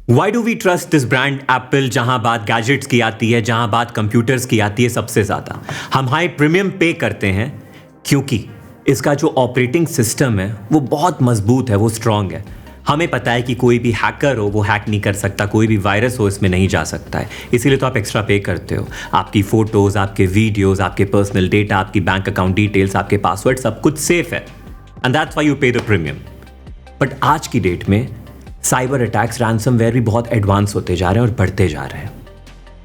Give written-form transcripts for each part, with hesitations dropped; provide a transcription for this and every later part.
Y do we trust this brand Apple? जहां बात gadgets की आती है, जहां बात कंप्यूटर्स की आती है, सबसे ज्यादा हम हाई प्रीमियम पे करते हैं क्योंकि इसका जो ऑपरेटिंग सिस्टम है वो बहुत मजबूत है, वो स्ट्रांग है। हमें पता है कि कोई भी हैकर हो वो हैक नहीं कर सकता, कोई भी वायरस हो इसमें नहीं जा सकता है, इसीलिए तो आप एक्स्ट्रा पे करते हो। आपकी फोटोज, आपके वीडियोज, आपके पर्सनल डेटा, आपकी बैंक अकाउंट डिटेल्स, आपके पासवर्ड, सब कुछ सेफ है, एंड दैट्स व्हाई यू पे द प्रीमियम। बट आज की डेट में साइबर अटैक्स, रैंसमवेयर भी बहुत एडवांस होते जा रहे हैं और बढ़ते जा रहे हैं।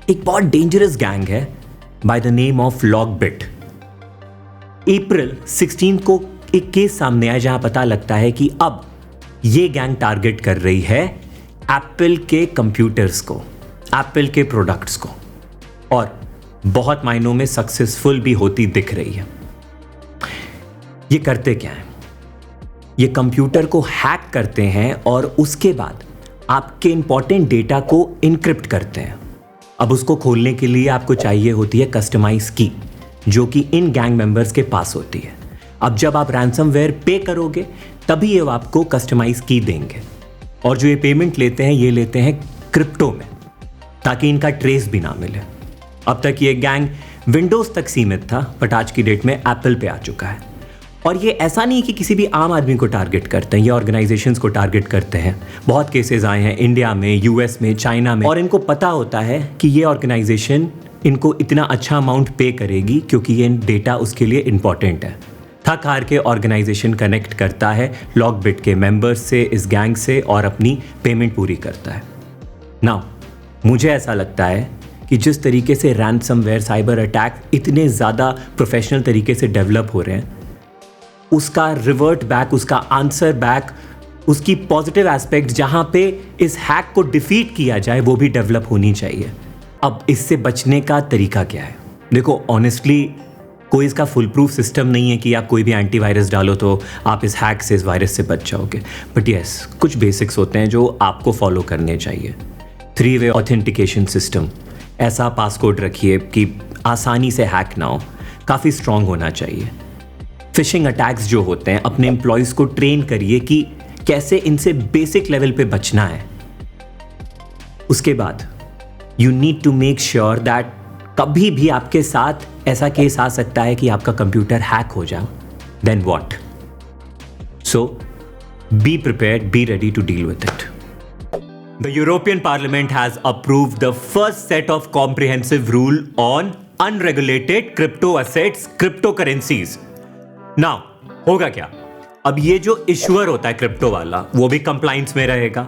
एक बहुत डेंजरस गैंग है by the name of LockBit. अप्रैल 16 को एक केस सामने आया जहां पता लगता है कि अब ये गैंग टारगेट कर रही है एप्पल के कंप्यूटर्स को, एप्पल के प्रोडक्ट्स को, और बहुत मायनों में सक्सेसफुल भी होती दिख रही है। ये करते क्या है? ये कंप्यूटर को हैक करते हैं और उसके बाद आपके इंपॉर्टेंट डेटा को इनक्रिप्ट करते हैं। अब उसको खोलने के लिए आपको चाहिए होती है कस्टमाइज की, जो कि इन गैंग मेंबर्स के पास होती है। अब जब आप रैंसमवेयर पे करोगे तभी ये आपको कस्टमाइज की देंगे, और जो ये पेमेंट लेते हैं ये लेते हैं क्रिप्टो में, ताकि इनका ट्रेस भी ना मिले। अब तक ये गैंग विंडोज तक सीमित था, बट आज की डेट में एप्पल पे आ चुका है। और ये ऐसा नहीं कि किसी भी आम आदमी को टारगेट करते हैं, ये ऑर्गेनाइजेशंस को टारगेट करते हैं। बहुत केसेस आए हैं इंडिया में, यूएस में, चाइना में, और इनको पता होता है कि ये ऑर्गेनाइजेशन इनको इतना अच्छा अमाउंट पे करेगी क्योंकि ये डेटा उसके लिए इंपॉर्टेंट है। थक हार के ऑर्गेनाइजेशन कनेक्ट करता है लॉकबिट के मेंबर्स से, इस गैंग से, और अपनी पेमेंट पूरी करता है। नाउ मुझे ऐसा लगता है कि जिस तरीके से रैंसमवेयर, साइबर अटैक इतने ज़्यादा प्रोफेशनल तरीके से डेवलप हो रहे हैं, उसका रिवर्ट बैक, उसका आंसर बैक, उसकी पॉजिटिव एस्पेक्ट जहां पे इस हैक को डिफीट किया जाए वो भी डेवलप होनी चाहिए। अब इससे बचने का तरीका क्या है? देखो, ऑनेस्टली कोई इसका फुल प्रूफ सिस्टम नहीं है कि आप कोई भी एंटीवायरस डालो तो आप इस हैक से, इस वायरस से बच जाओगे। बट यस, कुछ बेसिक्स होते हैं जो आपको फॉलो करने चाहिए। 3-वे ऑथेंटिकेशन सिस्टम, ऐसा पासकोड रखिए कि आसानी से हैक ना हो, काफ़ी स्ट्रांग होना चाहिए। फिशिंग अटैक्स जो होते हैं, अपने एम्प्लॉयज़ को ट्रेन करिए कि कैसे इनसे बेसिक लेवल पे बचना है। उसके बाद you need to make sure that कभी भी आपके साथ ऐसा केस आ सकता है कि आपका कंप्यूटर हैक हो जाए, then what? So be prepared, be ready to deal with it. The European Parliament has approved the first set of comprehensive rule on unregulated crypto assets, cryptocurrencies. Now, होगा क्या? अब ये जो इश्यूअर होता है crypto वाला, वो भी कंप्लाइंस में रहेगा।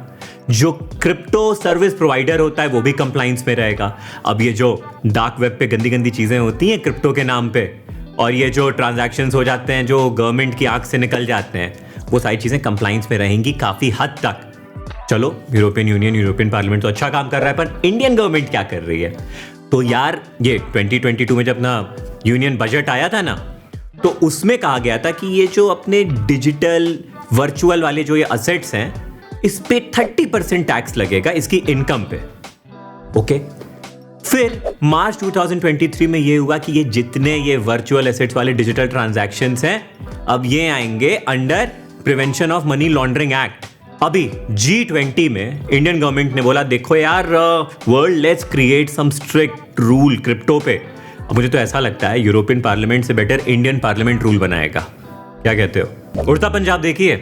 जो क्रिप्टो सर्विस प्रोवाइडर होता है वो भी कंप्लाइंस में रहेगा। अब ये जो डार्क वेब पे गंदी गंदी चीजें होती हैं क्रिप्टो के नाम पे, और ये जो ट्रांजैक्शंस हो जाते हैं जो गवर्नमेंट की आंख से निकल जाते हैं, वो सारी चीजें कंप्लाइंस में रहेंगी काफी हद तक। चलो, यूरोपियन यूनियन, यूरोपियन पार्लियामेंट तो अच्छा काम कर रहा है, पर इंडियन गवर्नमेंट क्या कर रही है? तो यार, ये 2022 में जब ना यूनियन बजट आया था ना, तो उसमें कहा गया था कि ये जो अपने डिजिटल वर्चुअल वाले जो ये असेट्स हैं, इस पे 30% टैक्स लगेगा इसकी इनकम पे। ओके, फिर मार्च 2023 में ये हुआ कि ये जितने ये वर्चुअल एसेट्स वाले डिजिटल ट्रांजैक्शंस हैं, अब ये आएंगे under prevention of money laundering act. अभी G20 में इंडियन गवर्नमेंट ने बोला, देखो यार, world, let's create some strict rule crypto पे। अब मुझे तो ऐसा लगता है यूरोपियन पार्लियामेंट से बेटर इंडियन पार्लियामेंट रूल बनाएगा। क्या कहते हो? उड़ता पंजाब देखिए,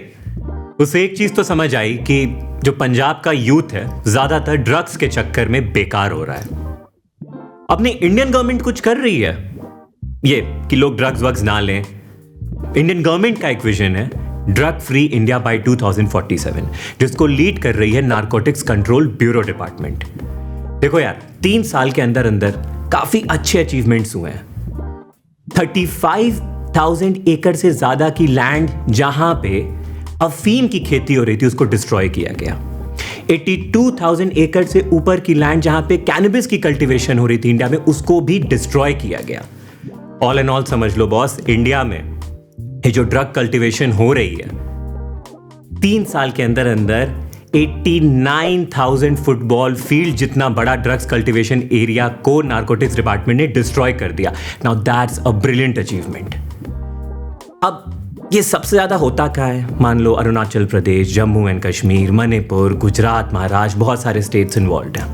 उसे एक चीज तो समझ आई कि जो पंजाब का यूथ है ज्यादातर ड्रग्स के चक्कर में बेकार हो रहा है। अपनी इंडियन गवर्नमेंट कुछ कर रही है ये कि लोग ड्रग्स वग्स ना लें। इंडियन गवर्नमेंट का एक विजन है ड्रग फ्री इंडिया बाय 2047, जिसको लीड कर रही है नारकोटिक्स कंट्रोल ब्यूरो डिपार्टमेंट। देखो यार, 3 साल के अंदर अंदर काफी अच्छे अचीवमेंट्स हुए हैं। 35,000 एकड़ से ज्यादा की लैंड जहां पे अफीम की खेती हो रही थी उसको डिस्ट्रॉय किया गया। 82,000 एकड़ से ऊपर की लैंड जहां पे कैनबिस की कल्टीवेशन हो रही थी इंडिया में, उसको भी डिस्ट्रॉय किया गया। ऑल एंड ऑल समझ लो बॉस, इंडिया में ये जो ड्रग कल्टीवेशन हो रही है, 3 साल के अंदर अंदर 89,000 फुटबॉल फील्ड जितना बड़ा ड्रग्स कल्टीवेशन एरिया को नारकोटिक्स डिपार्टमेंट ने डिस्ट्रॉय कर दिया। Now that's a brilliant achievement. अब ये सबसे ज्यादा होता क्या है? मान लो अरुणाचल प्रदेश, जम्मू एंड कश्मीर, मणिपुर, गुजरात, महाराष्ट्र, बहुत सारे स्टेट्स इन्वॉल्व हैं।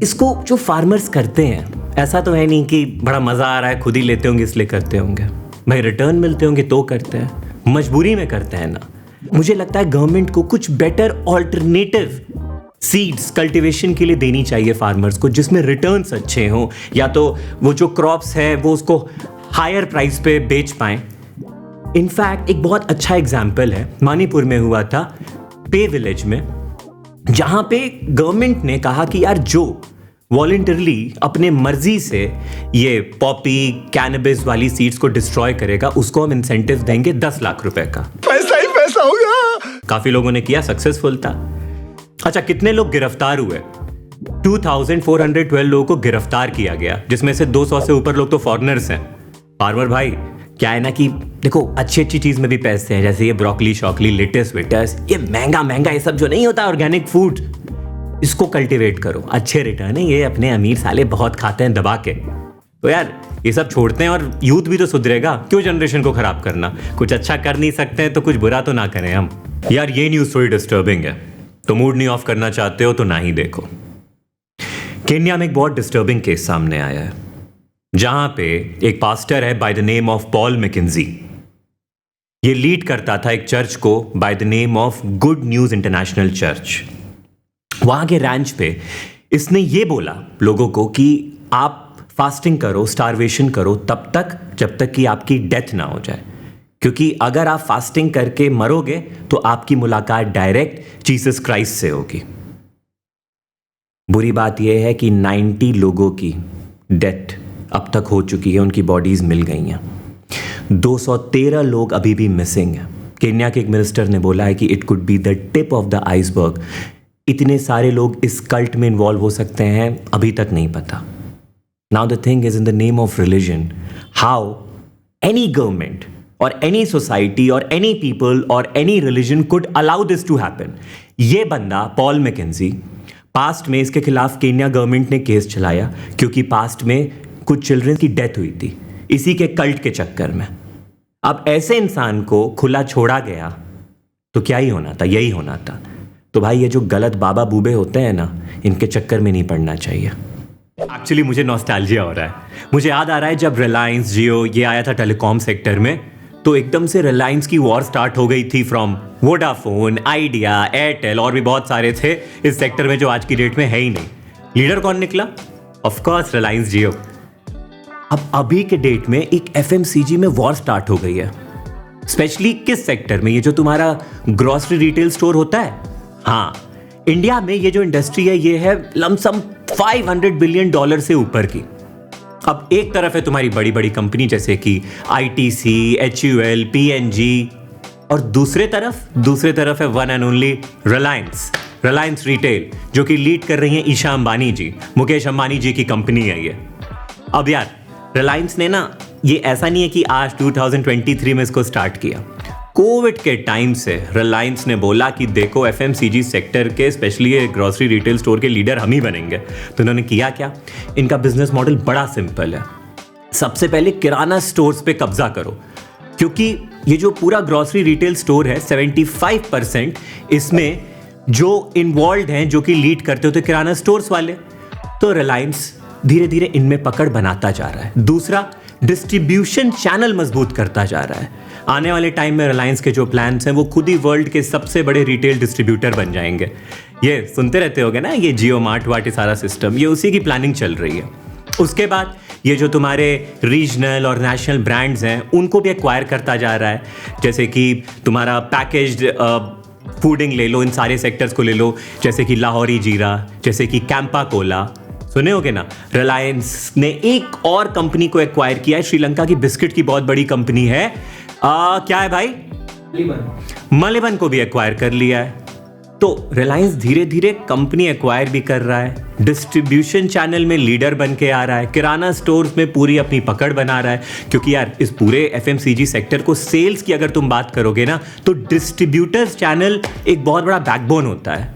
इसको जो फार्मर्स करते हैं, ऐसा तो है नहीं कि बड़ा मजा आ रहा है खुद ही लेते होंगे इसलिए करते होंगे, भाई रिटर्न मिलते होंगे तो करते हैं, मजबूरी में करते हैं ना। मुझे लगता है गवर्नमेंट को कुछ बेटर ऑल्टरनेटिव सीड्स कल्टीवेशन के लिए देनी चाहिए फार्मर्स को, जिसमें रिटर्न्स अच्छे हों, या तो वो जो क्रॉप्स है वो उसको हायर प्राइस पे बेच पाएं। इनफैक्ट एक बहुत अच्छा एग्जाम्पल है, मणिपुर में हुआ था, पे विलेज में, जहां पे गवर्नमेंट ने कहा कि यार जो वॉलंटरली अपने मर्जी से ये पॉपी कैनबिस वाली सीड्स को डिस्ट्रॉय करेगा, उसको हम इंसेंटिव देंगे 10 लाख रुपए का। पैसा ही पैसा होगा। काफी लोगों ने किया, सक्सेसफुल था। अच्छा, कितने लोग गिरफ्तार हुए? 2412 लोगों को गिरफ्तार किया गया, जिसमें से 200 से ऊपर लोग तो फॉरेनर्स हैं। फार्मर भाई, क्या है ना कि देखो, अच्छी अच्छी चीज में भी पैसे हैं, जैसे ये ब्रोकली शॉकली, लेटस वेटस, ये महंगा ये सब जो नहीं होता ऑर्गेनिक फूड, इसको कल्टीवेट करो, अच्छे रिटर्न है। ये अपने अमीर साले बहुत खाते हैं दबा के, तो यार ये सब छोड़ते हैं और यूथ भी तो सुधरेगा। क्यों जनरेशन को खराब करना? कुछ अच्छा कर नहीं सकते हैं तो कुछ बुरा तो ना करें हम। यार ये न्यूज़ थोड़ी डिस्टर्बिंग है, तो मूड नहीं ऑफ करना चाहते हो तो ना ही देखो। केन्या में एक बहुत डिस्टर्बिंग केस सामने आया है, जहां पे एक पास्टर है by the name of Paul Mackenzie. ये लीड करता था एक चर्च को by the name of good news international church. वहां के रैंच पे इसने ये बोला लोगों को कि आप फास्टिंग करो, स्टारवेशन करो तब तक जब तक कि आपकी डेथ ना हो जाए, क्योंकि अगर आप फास्टिंग करके मरोगे तो आपकी मुलाकात डायरेक्ट जीसस क्राइस्ट से होगी। बुरी बात यह है कि 90 लोगों की डेथ अब तक हो चुकी है, उनकी बॉडीज मिल गई हैं। 213 लोग अभी भी मिसिंग हैं। केन्या के एक मिनिस्टर ने बोला है कि it could be the tip of the iceberg. इतने सारे लोग इस कल्ट में इन्वॉल्व हो सकते हैं, अभी तक नहीं पता। Now the thing is in the name of religion, how any government और एनी सोसाइटी और एनी पीपल और any religion could allow this to happen. ये बंदा पॉल मैकेंजी, पास्ट में इसके खिलाफ केन्या गवर्नमेंट ने केस चलाया, क्योंकि पास्ट में कुछ चिल्ड्रन की डेथ हुई थी इसी के कल्ट के चक्कर में। अब ऐसे इंसान को खुला छोड़ा गया तो क्या ही होना था, यही होना था। तो भाई ये जो गलत बाबा बूबे होते हैं ना, इनके चक्कर में नहीं पड़ना चाहिए। एक्चुअली मुझे नॉस्टैल्जिया हो रहा है। मुझे याद आ रहा है जब रिलायंस जियो ये आया था टेलीकॉम सेक्टर में, तो एकदम से रिलायंस की वॉर स्टार्ट हो गई थी फ्रॉम वोडाफोन, आइडिया, एयरटेल और भी बहुत सारे थे इस सेक्टर में जो आज की डेट में है ही नहीं। लीडर कौन निकला? ऑफ कोर्स रिलायंस जियो। अब अभी के डेट में एक एफएमसीजी में वॉर स्टार्ट हो गई है, स्पेशली किस सेक्टर में? ये जो तुम्हारा ग्रोसरी रिटेल स्टोर होता है, हाँ, इंडिया में ये जो इंडस्ट्री है ये है लमसम $500 बिलियन से ऊपर की। अब एक तरफ है तुम्हारी बड़ी बड़ी कंपनी जैसे कि आईटीसी, एचयूएल, पीएनजी, और दूसरे तरफ है one and only Reliance retail, जो कि लीड कर रही है ईशा अंबानी जी, मुकेश अंबानी जी की कंपनी है ये। अब यार रिलायंस ने ना, ये ऐसा नहीं है कि आज 2023 में इसको स्टार्ट किया। कोविड के टाइम से रिलायंस ने बोला कि देखो एफएमसीजी सेक्टर के, स्पेशली ये ग्रोसरी रिटेल स्टोर के लीडर हम ही बनेंगे। तो इन्होंने किया क्या? इनका बिजनेस मॉडल बड़ा सिंपल है। सबसे पहले किराना स्टोर्स पे कब्जा करो, क्योंकि ये जो पूरा ग्रोसरी रिटेल स्टोर है 75% इसमें जो इन्वॉल्व हैं, जो कि लीड करते होते किराना स्टोर्स वाले। तो रिलायंस धीरे धीरे इनमें पकड़ बनाता जा रहा है। दूसरा, डिस्ट्रीब्यूशन चैनल मजबूत करता जा रहा है। आने वाले टाइम में रिलायंस के जो प्लान्स हैं वो खुद ही वर्ल्ड के सबसे बड़े रिटेल डिस्ट्रीब्यूटर बन जाएंगे। ये सुनते रहते होगे ना, ये जियो मार्ट वाट सारा सिस्टम, ये उसी की प्लानिंग चल रही है। उसके बाद ये जो तुम्हारे रीजनल और नेशनल ब्रांड्स हैं उनको भी एक्वायर करता जा रहा है, जैसे कि तुम्हारा पैकेज्ड फूडिंग ले लो, इन सारे सेक्टर्स को ले लो, जैसे कि लाहौरी जीरा, जैसे कि कैंपा कोला, सुने होगे ना। रिलायंस ने एक और कंपनी को एक्वायर किया है, श्रीलंका की बिस्किट की बहुत बड़ी कंपनी है, क्या है भाई, मलिबन को भी एक्वायर कर लिया है। तो रिलायंस धीरे धीरे कंपनी एक्वायर भी कर रहा है, डिस्ट्रीब्यूशन चैनल में लीडर बन के आ रहा है, किराना स्टोर्स में पूरी अपनी पकड़ बना रहा है। क्योंकि यार इस पूरे एफएमसीजी सेक्टर को सेल्स की अगर तुम बात करोगे ना, तो डिस्ट्रीब्यूटर्स चैनल एक बहुत बड़ा बैकबोन होता है।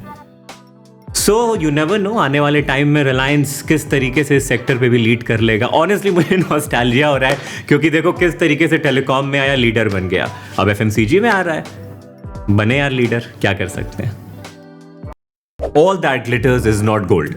सो यू नेवर नो, आने वाले टाइम में रिलायंस किस तरीके से इस सेक्टर पे भी लीड कर लेगा। ऑनेस्टली मुझे नॉस्टैल्जिया हो रहा है, क्योंकि देखो किस तरीके से टेलीकॉम में आया, लीडर बन गया, अब एफएमसीजी में आ रहा है, बने यार लीडर, क्या कर सकते हैं। All that glitters is not gold.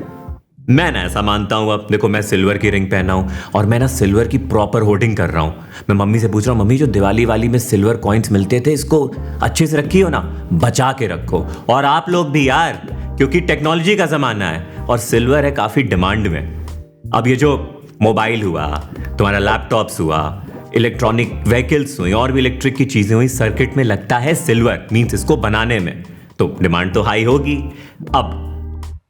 मैं ना ऐसा मानता हूँ। अब देखो, मैं सिल्वर की रिंग पहना हूँ और मैं ना सिल्वर की प्रॉपर होर्डिंग कर रहा हूँ। मैं मम्मी से पूछ रहा हूँ, मम्मी जो दिवाली वाली में सिल्वर कॉइन्स मिलते थे, इसको अच्छे से रखी हो ना, बचा के रखो। और आप लोग भी यार, क्योंकि टेक्नोलॉजी का जमाना है और सिल्वर है काफी डिमांड में। अब ये जो मोबाइल हुआ, तुम्हारा लैपटॉप्स हुआ, इलेक्ट्रॉनिक व्हीकल्स हुई और भी इलेक्ट्रिक की चीजें हुई, सर्किट में लगता है सिल्वर, मींस इसको बनाने में तो डिमांड तो हाई होगी। अब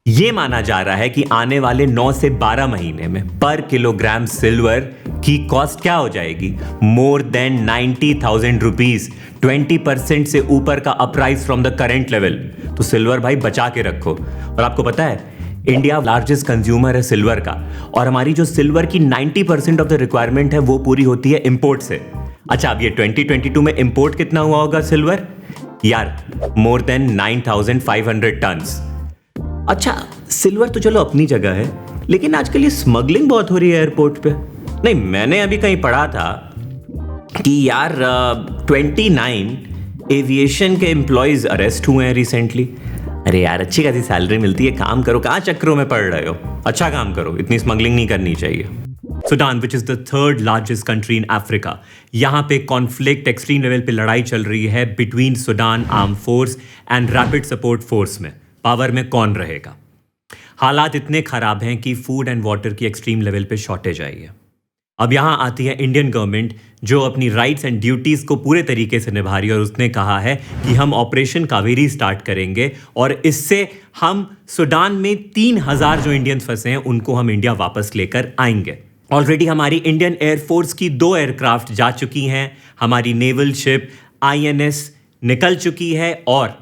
ये माना जा रहा है कि आने वाले 9 से 12 महीने में पर किलोग्राम सिल्वर की कॉस्ट क्या हो जाएगी, मोर देन 90,000 रुपीज, 20% से ऊपर का अपराइज फ्रॉम द करेंट लेवल। तो सिल्वर भाई बचा के रखो। और आपको पता है, इंडिया लार्जेस्ट कंज्यूमर है सिल्वर का, और हमारी जो सिल्वर की 90% ऑफ द रिक्वायरमेंट है वो पूरी होती है इंपोर्ट से। अच्छा, अब ये 2022 में इंपोर्ट कितना हुआ होगा सिल्वर यार, मोर देन 9,500 टन्स। अच्छा, सिल्वर तो चलो अपनी जगह है, लेकिन आजकल ये स्मगलिंग बहुत हो रही है एयरपोर्ट पे। नहीं, मैंने अभी कहीं पढ़ा था कि यार 29 एविएशन के एम्प्लॉयज अरेस्ट हुए हैं रिसेंटली। अरे यार, अच्छी खासी सैलरी मिलती है, काम करो, कहाँ चक्करों में पड़ रहे हो, अच्छा काम करो, इतनी स्मगलिंग नहीं करनी चाहिए। Sudan, which is the 3rd largest country in Africa, यहाँ पे कॉन्फ्लिक्ट एक्सट्रीम लेवल पे लड़ाई चल रही है between Sudan arm force and rapid support force में। पावर में कौन रहेगा? हालात इतने खराब हैं कि फूड एंड वाटर की एक्सट्रीम लेवल पे शॉर्टेज आई है। अब यहाँ आती है इंडियन गवर्नमेंट, जो अपनी राइट्स एंड ड्यूटीज को पूरे तरीके से निभा रही है, और उसने कहा है कि हम ऑपरेशन कावेरी स्टार्ट करेंगे और इससे हम सूडान में 3,000 जो इंडियंस फंसे हैं उनको हम इंडिया वापस लेकर आएंगे। ऑलरेडी हमारी इंडियन एयरफोर्स की 2 एयरक्राफ्ट जा चुकी हैं, हमारी नेवल शिप INS निकल चुकी है और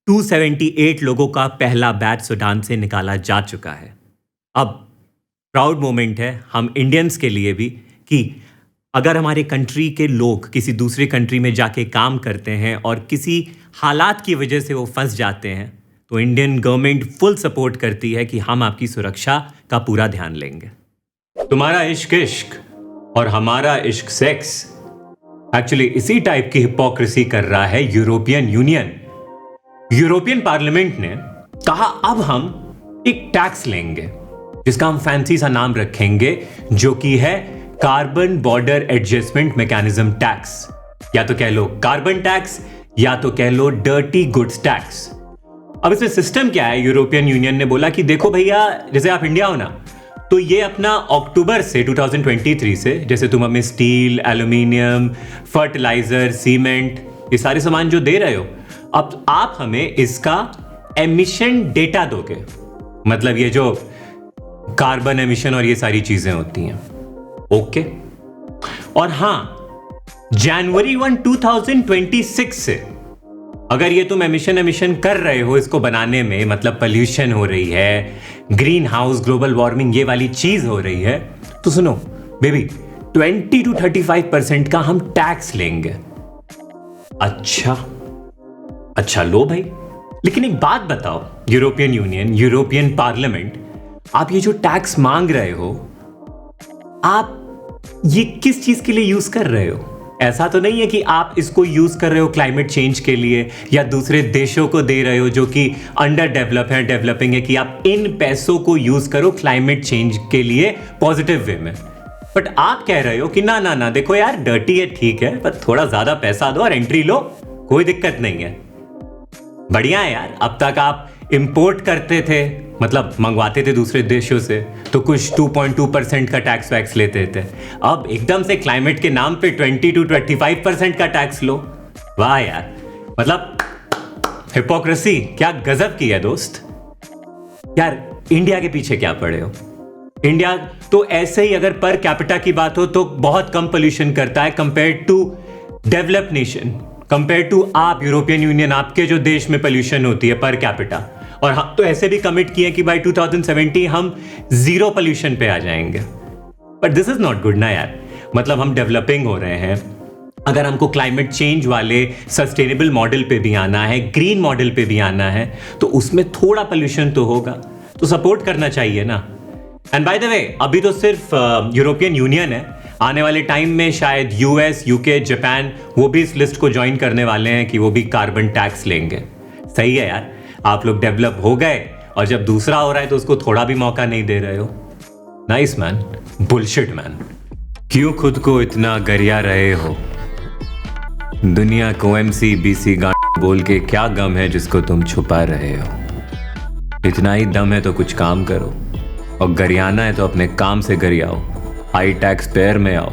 278 लोगों का पहला बैच सूडान से निकाला जा चुका है। अब प्राउड मोमेंट है हम इंडियंस के लिए भी कि अगर हमारे कंट्री के लोग किसी दूसरे कंट्री में जाके काम करते हैं और किसी हालात की वजह से वो फंस जाते हैं, तो इंडियन गवर्नमेंट फुल सपोर्ट करती है कि हम आपकी सुरक्षा का पूरा ध्यान लेंगे। तुम्हारा इश्क इश्क और हमारा इश्क सेक्स, एक्चुअली इसी टाइप की हिपोक्रेसी कर रहा है यूरोपियन यूनियन। यूरोपियन पार्लियामेंट ने कहा अब हम एक टैक्स लेंगे जिसका हम फैंसी सा नाम रखेंगे, जो कि है carbon border adjustment mechanism tax. या तो कह लो कार्बन टैक्स, या तो कह लो डर्टी गुड्स टैक्स। अब इसमें सिस्टम क्या है, यूरोपियन यूनियन ने बोला कि देखो भैया, जैसे आप इंडिया हो ना, तो ये अपना अक्टूबर से 2023 से, जैसे तुम हमें स्टील, एल्यूमिनियम, फर्टिलाइजर, सीमेंट, ये सारे सामान जो दे रहे हो, अब आप हमें इसका एमिशन डेटा दोगे। मतलब ये जो कार्बन एमिशन और ये सारी चीजें होती हैं, ओके। और हां, जनवरी 1, 2026 से अगर ये तुम एमिशन कर रहे हो इसको बनाने में, मतलब पोल्यूशन हो रही है, ग्रीन हाउस, ग्लोबल वार्मिंग, ये वाली चीज हो रही है, तो सुनो बेबी, 20 to 35% का हम टैक्स लेंगे। अच्छा लो भाई, लेकिन एक बात बताओ, यूरोपियन यूनियन, यूरोपियन पार्लियामेंट, आप ये जो टैक्स मांग रहे हो, आप ये किस चीज के लिए यूज कर रहे हो? ऐसा तो नहीं है कि आप इसको यूज कर रहे हो क्लाइमेट चेंज के लिए, या दूसरे देशों को दे रहे हो जो कि अंडर डेवलप है, डेवलपिंग है, कि आप इन पैसों को यूज करो क्लाइमेट चेंज के लिए पॉजिटिव वे में। बट आप कह रहे हो कि ना ना ना, देखो यार, डर्टी है ठीक है, पर थोड़ा ज्यादा पैसा दो और एंट्री लो, कोई दिक्कत नहीं है। बढ़िया है यार, अब तक आप इंपोर्ट करते थे, मतलब मंगवाते थे दूसरे देशों से, तो कुछ 2.2% का टैक्स वैक्स लेते थे। अब एकदम से क्लाइमेट के नाम पे 20 to 25% का टैक्स लो। वाह यार, मतलब हिपोक्रेसी क्या गजब की है दोस्त। यार, इंडिया के पीछे क्या पड़े हो? इंडिया तो ऐसे ही अगर पर कैपिटा की बात हो तो बहुत कम पोल्यूशन करता है compare to developed nation, compare to आप यूरोपियन यूनियन, आपके जो देश में पोल्यूशन होती है पर कैपिटा। और हम तो ऐसे भी कमिट किए कि बाय 2070 हम 0 पोल्यूशन पे आ जाएंगे। But this is not good ना यार। मतलब हम डेवलपिंग हो रहे हैं, अगर हमको क्लाइमेट चेंज वाले सस्टेनेबल मॉडल पे भी आना है, ग्रीन मॉडल पे भी आना है, तो उसमें थोड़ा पोल्यूशन तो होगा, तो सपोर्ट करना चाहिए ना। एंड बाय द वे, अभी तो सिर्फ यूरोपियन यूनियन है, आने वाले टाइम में शायद यूएस, यूके, जापान वो भी इस लिस्ट को ज्वाइन करने वाले हैं कि वो भी कार्बन टैक्स लेंगे। सही है यार, आप लोग डेवलप हो गए और जब दूसरा हो रहा है तो उसको थोड़ा भी मौका नहीं दे रहे हो। Nice man, bullshit man. क्यों खुद को इतना गरिया रहे हो? दुनिया को एमसी बीसी गांड बोल के क्या गम है जिसको तुम छुपा रहे हो? इतना ही दम है तो कुछ काम करो, और गरियाना है तो अपने काम से गरियाओ, हाई टैक्स पेयर में आओ।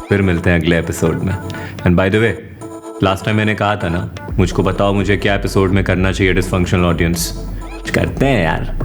फिर मिलते हैं अगले एपिसोड में। And by the way, last time मैंने कहा था ना, मुझको बताओ मुझे क्या एपिसोड में करना चाहिए डिसफंक्शनल ऑडियंस। करते हैं यार।